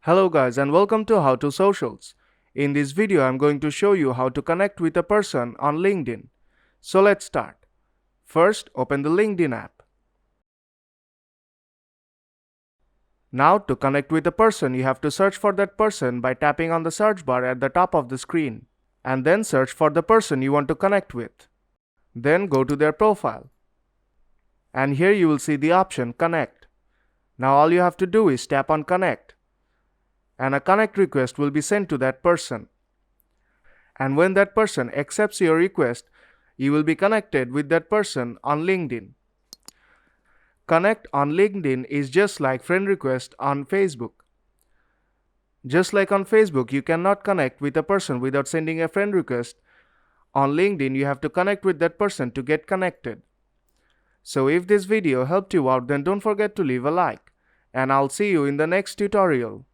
Hello guys and welcome to How to Socials. In this video I'm going to show you how to connect with a person on LinkedIn. So let's start. First, open the LinkedIn app. Now to connect with a person you have to search for that person by tapping on the search bar at the top of the screen and then search for the person you want to connect with. Then go to their profile. And here you will see the option Connect. Now all you have to do is tap on Connect and a connect request will be sent to that person. And when that person accepts your request, you will be connected with that person on LinkedIn. Connect on LinkedIn is just like friend request on Facebook. Just like on Facebook, you cannot connect with a person without sending a friend request. On LinkedIn, you have to connect with that person to get connected. So if this video helped you out, then don't forget to leave a like. And I'll see you in the next tutorial.